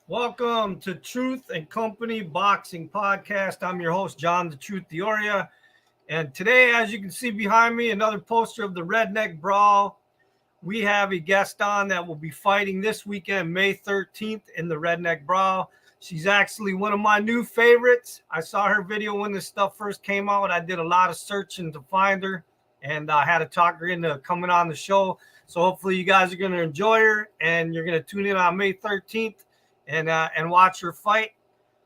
Welcome to Truth and Company Boxing Podcast. I'm your host, John the Truth Dioria. And today, as you can see behind me, another poster of the Redneck Brawl. We have a guest on that will be fighting this weekend, May 13th, in the Redneck Brawl. She's actually one of my new favorites. I saw her video when this stuff first came out. I did a lot of searching to find her, and I had to talk her into coming on the show. So hopefully you guys are going to enjoy her, and you're going to tune in on May 13th and watch her fight.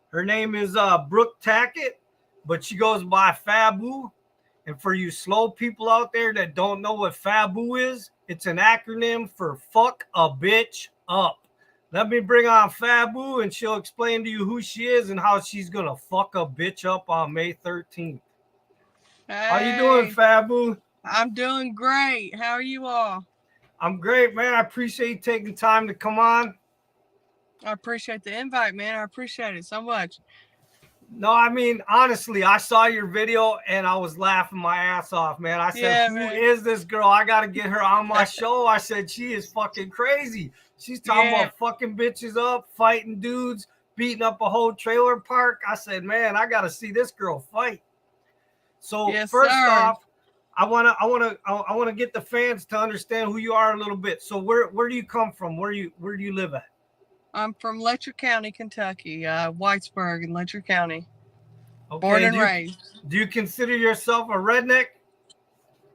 Her name is Brooke Tackett, but she goes by F.A.B.U. And for you slow people out there that don't know what F.A.B.U is, it's an acronym for fuck a bitch up. Let me bring on F.A.B.U, and she'll explain to you who she is and how she's going to fuck a bitch up on May 13th. Hey, how you doing, F.A.B.U? I'm doing great. How are you all? I'm great, man. I appreciate you taking time to come on. I appreciate the invite, man. I appreciate it so much. No, I mean, honestly, I saw your video and I was laughing my ass off, man. I said, who is this girl? I got to get her on my show. I said, she is fucking crazy. She's talking about fucking bitches up, fighting dudes, beating up a whole trailer park. I said, man, I got to see this girl fight. So first off, I want to get the fans to understand who you are a little bit. So where do you come from? Where do you live at? I'm from Letcher County, Kentucky, Whitesburg in Letcher County. Okay. Born and raised. Do you consider yourself a redneck?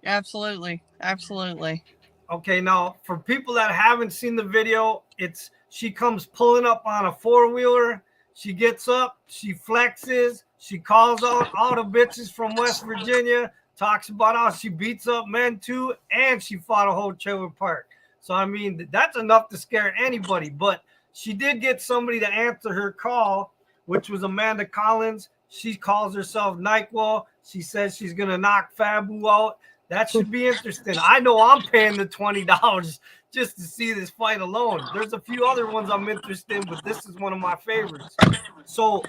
Absolutely. Okay, now for people that haven't seen the video, she comes pulling up on a four-wheeler. She gets up, she flexes, she calls out all the bitches from West Virginia, talks about how she beats up men too, and she fought a whole trailer park. So I mean, that's enough to scare anybody. But she did get somebody to answer her call, which was Amanda Collins. She calls herself NyQuil. She says she's going to knock F.A.B.U out. That should be interesting. I know I'm paying the $20 just to see this fight alone. There's a few other ones I'm interested in, but this is one of my favorites. So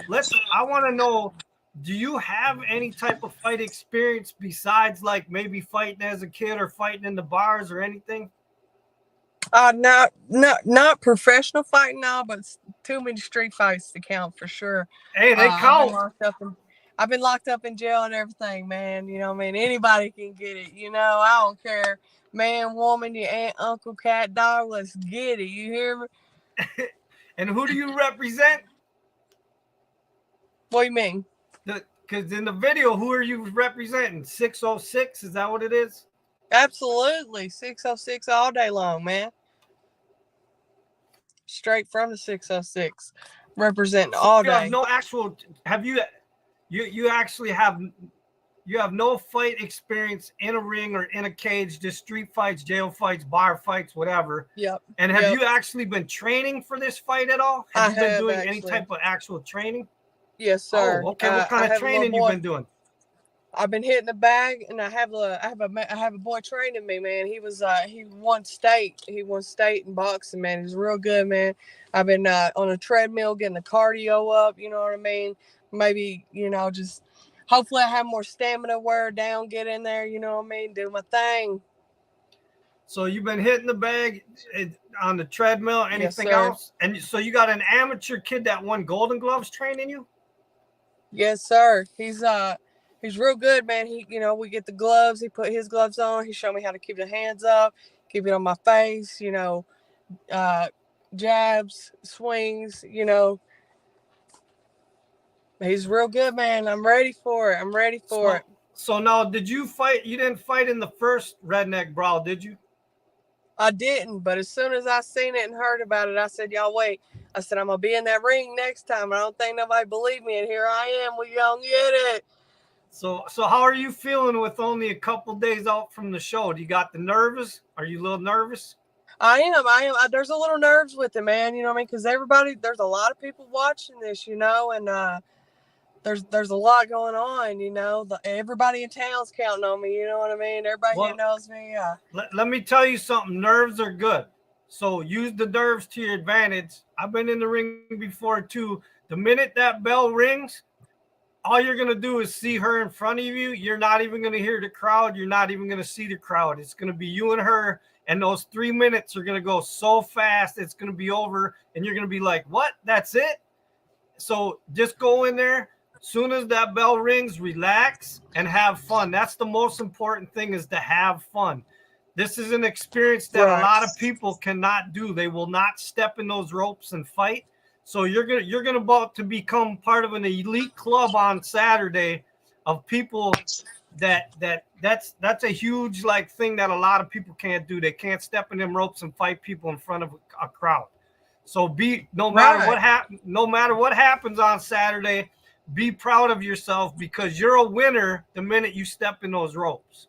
I want to know, do you have any type of fight experience besides like maybe fighting as a kid or fighting in the bars or anything? Not professional fighting now, but too many street fights to count for sure. Hey, they count. I've been locked up in jail and everything, man. You know what I mean? Anybody can get it. You know, I don't care. Man, woman, your aunt, uncle, cat, dog, let's get it. You hear me? And who do you represent? What do you mean? Because in the video, who are you representing? 606? Is that what it is? Absolutely. 606 all day long, man. Straight from the 606. Representing all day. Have no actual, you actually have no fight experience in a ring or in a cage, just street fights, jail fights, bar fights, whatever. Yep. And have you actually been training for this fight at all? Have you been doing any type of actual training? Yes, sir. Oh, okay. What kind of training you been doing? I've been hitting the bag, and I have a boy training me, man. He won state. He won state in boxing, man. He's real good, man. I've been on a treadmill getting the cardio up. You know what I mean? Maybe just hopefully I have more stamina, wear down, get in there. You know what I mean? Do my thing. So you've been hitting the bag on the treadmill. Anything else? And so you got an amateur kid that won Golden Gloves training you? Yes, sir. He's real good, man. We get the gloves. He put his gloves on. He showed me how to keep the hands up, keep it on my face, jabs, swings, He's real good, man. I'm ready for it. So now, did you fight? You didn't fight in the first Redneck Brawl, did you? I didn't, but as soon as I seen it and heard about it, I said, y'all wait. I said, I'm going to be in that ring next time. I don't think nobody believed me, and here I am. We gonna get it. So how are you feeling with only a couple days out from the show? Do you got the nervous? Are you a little nervous? I am. There's a little nerves with it, man. You know what I mean? Because there's a lot of people watching this, and there's a lot going on, everybody in town's counting on me, you know what I mean? Everybody here knows me. Let me tell you something. Nerves are good. So use the nerves to your advantage. I've been in the ring before too. The minute that bell rings, all you're going to do is see her in front of you. You're not even going to hear the crowd. You're not even going to see the crowd. It's going to be you and her, and those 3 minutes are going to go so fast, it's going to be over, and you're going to be like, what? That's it? So just go in there. Soon as that bell rings, relax and have fun. That's the most important thing, is to have fun. This is an experience that a lot of people cannot do. They will not step in those ropes and fight. So you're gonna about to become part of an elite club on Saturday of people that's a huge like thing that a lot of people can't do. They can't step in them ropes and fight people in front of a crowd. So no matter what happens on Saturday, be proud of yourself, because you're a winner the minute you step in those ropes.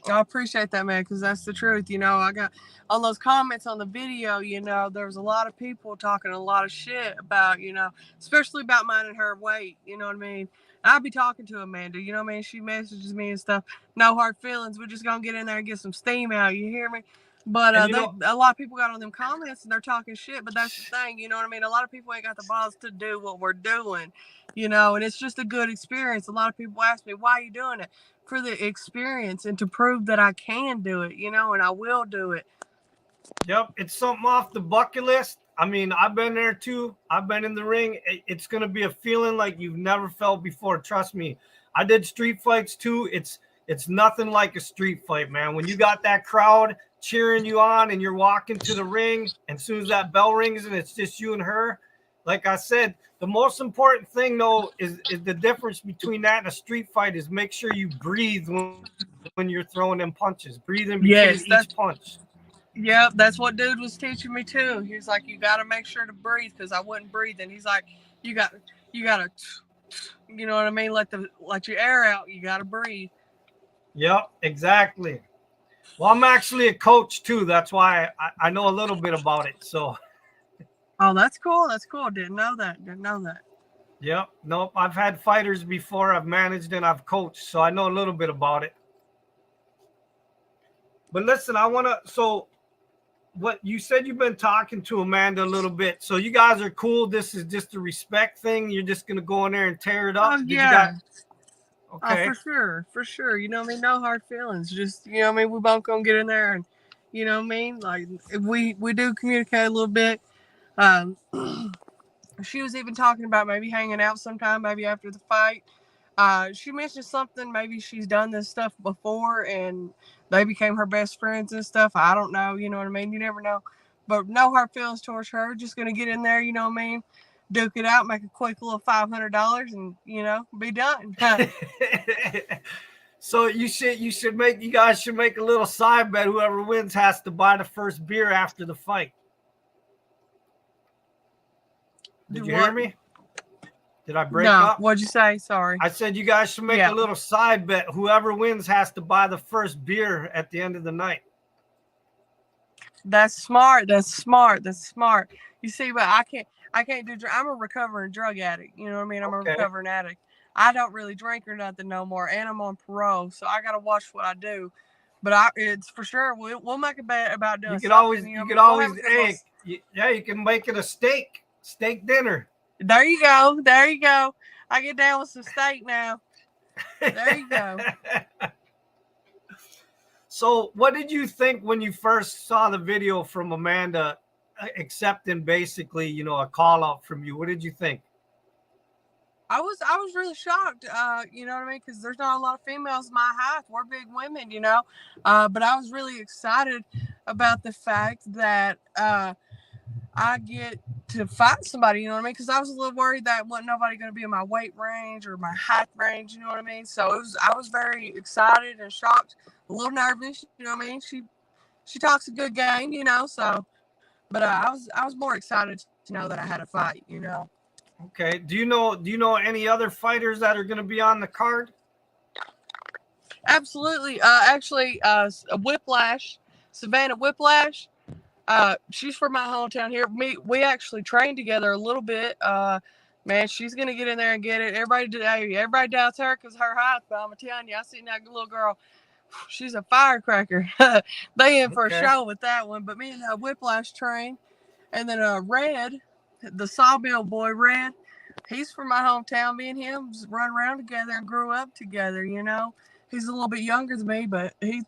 I appreciate that, man, because that's the truth. You know, I got on those comments on the video, you know, there was a lot of people talking a lot of shit about, you know, especially about mine and her weight. You know what I mean? I'd be talking to Amanda, you know what I mean? She messages me and stuff. No hard feelings. We're just going to get in there and get some steam out. You hear me? But a lot of people got on them comments and they're talking shit. But that's the thing, you know what I mean? A lot of people ain't got the balls to do what we're doing, you know, and it's just a good experience. A lot of people ask me, why are you doing it? For the experience and to prove that I can do it, you know, and I will do it. Yep, it's something off the bucket list. I mean, I've been there too. I've been in the ring. It's going to be a feeling like you've never felt before. Trust me. I did street fights too. It's nothing like a street fight, man. When you got that crowd cheering you on and you're walking to the ring, and as soon as that bell rings and it's just you and her, like I said, the most important thing though is the difference between that and a street fight is make sure you breathe when you're throwing them punches. Breathe in between each punch. Yep, that's what dude was teaching me too. He's like, you got to make sure to breathe, because I wasn't breathing. He's like, you got to, you know what I mean? Let your air out. You got to breathe. Yep, exactly. Well, I'm actually a coach too. That's why I know a little bit about it. So. Oh, that's cool. That's cool. Didn't know that. Yep. Nope. I've had fighters before. I've managed and I've coached, so I know a little bit about it. But listen, so what you said, you've been talking to Amanda a little bit. So you guys are cool. This is just a respect thing. You're just going to go in there and tear it up. Oh, yeah. Okay. Oh, for sure. You know what I mean? No hard feelings. Just, you know what I mean? We both going to get in there and, you know what I mean? Like, we do communicate a little bit. She was even talking about maybe hanging out sometime, maybe after the fight. She mentioned something, maybe she's done this stuff before and they became her best friends and stuff. I don't know, you know what I mean? You never know. But no hard feelings towards her. Just going to get in there, you know what I mean? Duke it out, make a quick little $500 and, you know, be done. So you guys should make a little side bet. Whoever wins has to buy the first beer after the fight. Did you hear me? Did I break up? What'd you say? Sorry. I said you guys should make a little side bet. Whoever wins has to buy the first beer at the end of the night. That's smart. You see, but I can't do. I'm a recovering drug addict. You know what I mean? I'm a recovering addict. I don't really drink or nothing no more, and I'm on parole, so I gotta watch what I do. But it's for sure we'll make a bet about doing. You could always, you can make it a steak dinner. There you go. I get down with some steak now. There you go. So what did you think when you first saw the video from Amanda accepting basically, you know, a call out from you? What did you think? I was really shocked, you know what I mean? Because there's not a lot of females my height. We're big women, you know. But I was really excited about the fact that I get to fight somebody, you know what I mean? Because I was a little worried that wasn't nobody going to be in my weight range or my height range, you know what I mean? So I was very excited and shocked, a little nervous, you know what I mean? She talks a good game, you know. So, but I was more excited to know that I had a fight, you know. Okay. Do you know any other fighters that are going to be on the card? Absolutely. Actually, Whiplash, Savannah Whiplash. She's from my hometown here. We actually trained together a little bit. Man, she's gonna get in there and get it. Everybody doubts her because her height, but I'm telling you, I seen that little girl. She's a firecracker. They in for a show with that one. But me and Whiplash trained, and then Red, the Sawmill boy, Red. He's from my hometown. Me and him run around together and grew up together. You know, He's a little bit younger than me, but they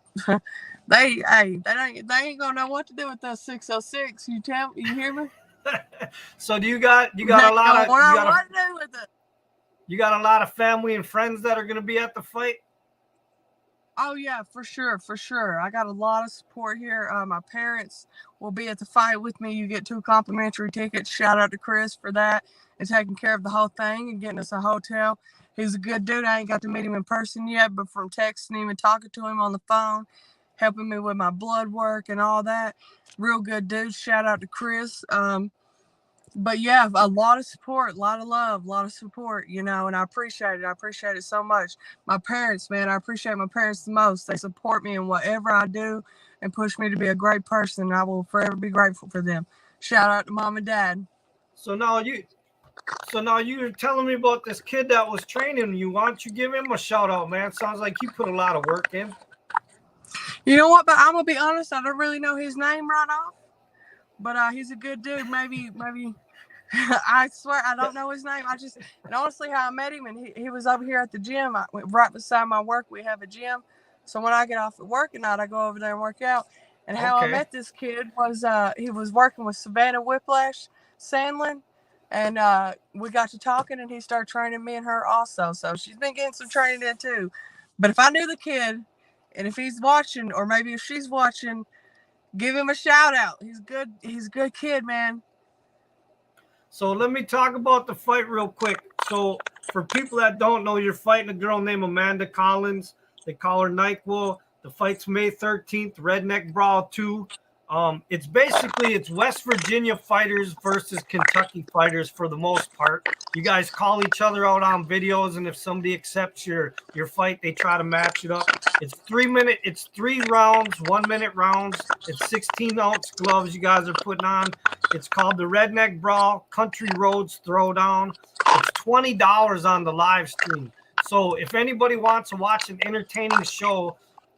ain't gonna know what to do with those 606. You hear me? So you got a lot of you got a lot of family and friends that are going to be at the fight? Oh yeah, for sure. I got a lot of support here. My parents will be at the fight with me. You get 2 complimentary tickets. Shout out to Chris for that and taking care of the whole thing and getting us a hotel. He's a good dude. I ain't got to meet him in person yet, but from texting him and talking to him on the phone, helping me with my blood work and all that, real good dude. Shout out to Chris. But yeah, a lot of support, a lot of love, a lot of support, and I appreciate it. I appreciate it so much. My parents, man, I appreciate my parents the most. They support me in whatever I do and push me to be a great person. And I will forever be grateful for them. Shout out to mom and dad. So now you're telling me about this kid that was training you. Why don't you give him a shout out, man? Sounds like he put a lot of work in. You know what? But I'm gonna be honest. I don't really know his name right off. But he's a good dude. Maybe. I swear I don't know his name. And honestly, how I met him, and he was over here at the gym. Right beside my work, we have a gym. So when I get off at work at night, I go over there and work out. And how I met this kid was he was working with Savannah Whiplash Sandlin, and we got to talking, and he started training me and her also. So she's been getting some training in too. But if I knew the kid, and if he's watching, or maybe if she's watching, give him a shout out. He's good. He's a good kid, man. So let me talk about the fight real quick. So for people that don't know, you're fighting a girl named Amanda Collins. They call her NyQuil. The fight's May 13th, Redneck Brawl 2. It's West Virginia fighters versus Kentucky fighters for the most part. You guys call each other out on videos, and if somebody accepts your fight, they try to match it up. It's 3 rounds, 1 minute rounds. It's 16-ounce gloves you guys are putting on. It's called the Redneck Brawl Country Roads Throwdown. It's $20 on the live stream. So if anybody wants to watch an entertaining show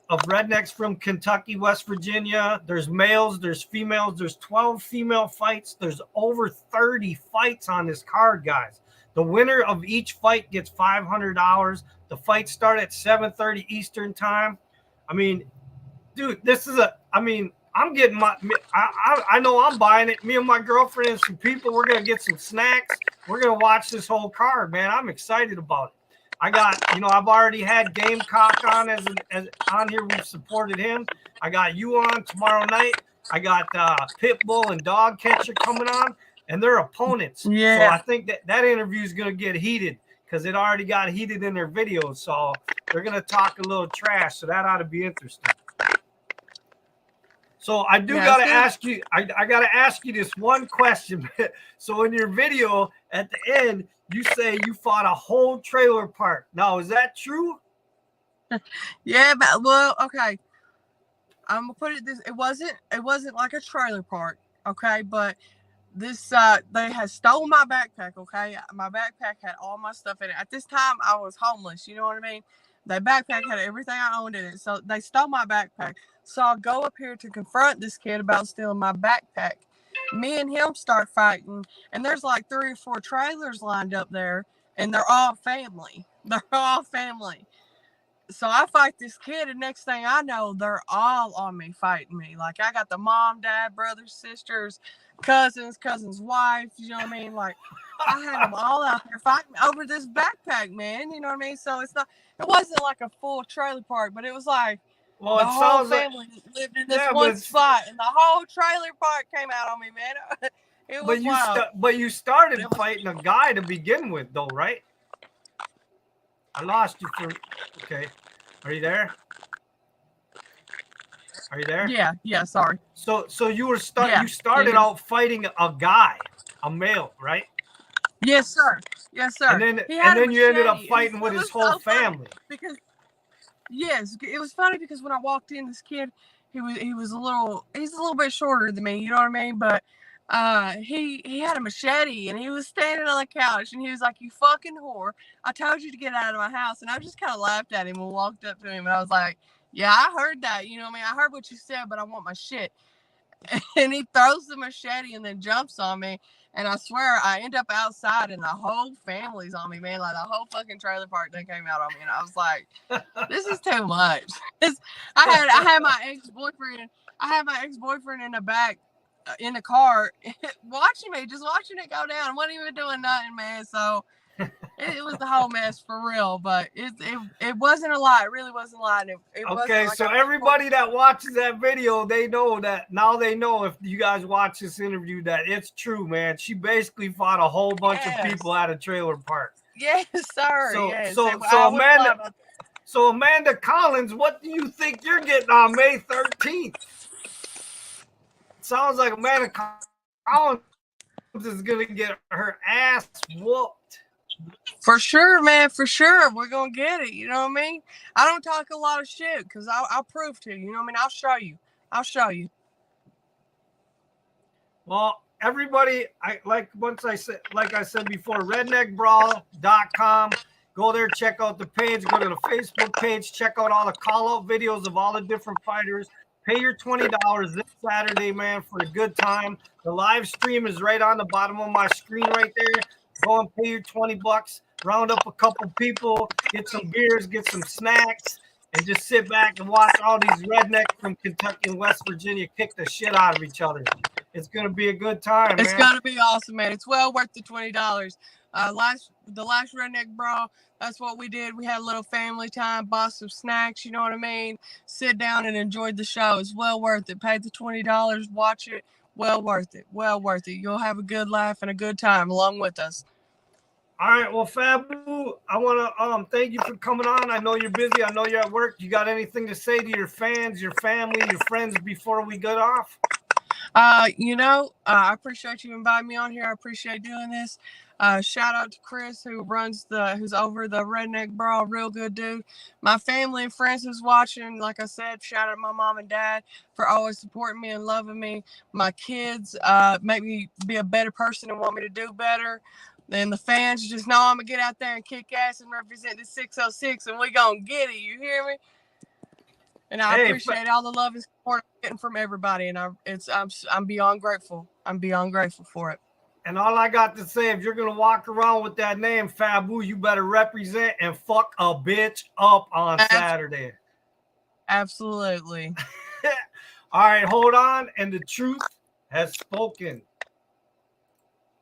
of rednecks from Kentucky, West Virginia, there's males, there's females, there's 12 female fights. There's over 30 fights on this card, guys. The winner of each fight gets $500. The fights start at 7:30 Eastern time. I mean, dude, I'm getting I know I'm buying it. Me and my girlfriend and some people, we're going to get some snacks. We're going to watch this whole card, man. I'm excited about it. I've already had Gamecock on as on here. We've supported him. I got you on tomorrow night. I got Pitbull and Dog Catcher coming on, and they're opponents. Yeah. So I think that interview is going to get heated because it already got heated in their videos. So they're going to talk a little trash. So that ought to be interesting. So I got to ask you, I got to ask you this one question. So in your video at the end, you say you fought a whole trailer park. Now, is that true? Yeah, but well, okay. I'm gonna put it this: it wasn't like a trailer park, okay? But this they had stole my backpack, okay? My backpack had all my stuff in it. At this time, I was homeless. You know what I mean? That backpack had everything I owned in it. So they stole my backpack. So I go up here to confront this kid about stealing my backpack. Me and him start fighting, and there's like 3 or 4 trailers lined up there, and they're all family. So I fight this kid, and next thing I know, they're all on me, fighting me. Like, I got the mom, dad, brothers, sisters, cousin's wife, you know what I mean? Like, I had them all out there fighting over this backpack, man, you know what I mean? So it wasn't like a full trailer park, but it was like, the whole family lived in this one spot, and the whole trailer park came out on me, man. It was wild. But you started fighting a guy to begin with, though, right? I lost you for. Okay, are you there? Are you there? Yeah. Sorry. So you you started out fighting a guy, a male, right? Yes, sir. And then you ended up fighting with his whole family. Because yes, it was funny because when I walked in, this kid, he's a little bit shorter than me, you know what I mean? But he had a machete, and he was standing on the couch, and he was like, "You fucking whore, I told you to get out of my house." And I just kind of laughed at him and walked up to him, and I was like, "Yeah, I heard that, you know what I mean? I heard what you said, but I want my shit." and he throws the machete and then jumps on me. And I swear, I end up outside, and the whole family's on me, man. Like the whole fucking trailer park that came out on me, and I was like, "This is too much." I had my ex-boyfriend. I had my ex-boyfriend in the back, in the car, watching me, just watching it go down. Wasn't even doing nothing, man. So it was the whole mess for real. But it wasn't a lot. It really wasn't a lot. It Okay, like so everybody that watches that video, they know that now. They know if you guys watch this interview that it's true, man. She basically fought a whole bunch of people at a trailer park. Yes, sir. So yes. So Amanda Collins, what do you think you're getting on May 13th? Sounds like Amanda Collins is gonna get her ass whooped. For sure, man. For sure, we're gonna get it. You know what I mean? I don't talk a lot of shit because I'll prove to you. You know what I mean? I'll show you. I'll show you. Well, everybody, like I said before, redneckbrawl.com. Go there, check out the page. Go to the Facebook page, check out all the call-out videos of all the different fighters. Pay your $20 this Saturday, man, for a good time. The live stream is right on the bottom of my screen right there. Go and pay your $20. Round up a couple people, get some beers, get some snacks, and just sit back and watch all these rednecks from Kentucky and West Virginia kick the shit out of each other. It's gonna be a good time, man. It's gonna be awesome, man. It's well worth the $20. The last Redneck Brawl, that's what we did. We had a little family time, bought some snacks, you know what I mean? Sit down and enjoyed the show. It's well worth it. Paid the $20, watch it. Well worth it. Well worth it. You'll have a good laugh and a good time along with us. All right, well, F.A.B.U, I want to thank you for coming on. I know you're busy. I know you're at work. You got anything to say to your fans, your family, your friends before we get off? I appreciate you inviting me on here. I appreciate doing this. Shout out to Chris who's over the Redneck Brawl, real good dude. My family and friends who's watching, like I said, shout out to my mom and dad for always supporting me and loving me. My kids make me be a better person and want me to do better. And the fans just know I'm gonna get out there and kick ass and represent the 606, and we gonna get it. You hear me? And I appreciate all the love and support I'm getting from everybody, and I'm beyond grateful. I'm beyond grateful for it. And all I got to say, if you're gonna walk around with that name, F.A.B.U, you better represent and fuck a bitch up on Saturday. Absolutely. All right, hold on, and the truth has spoken.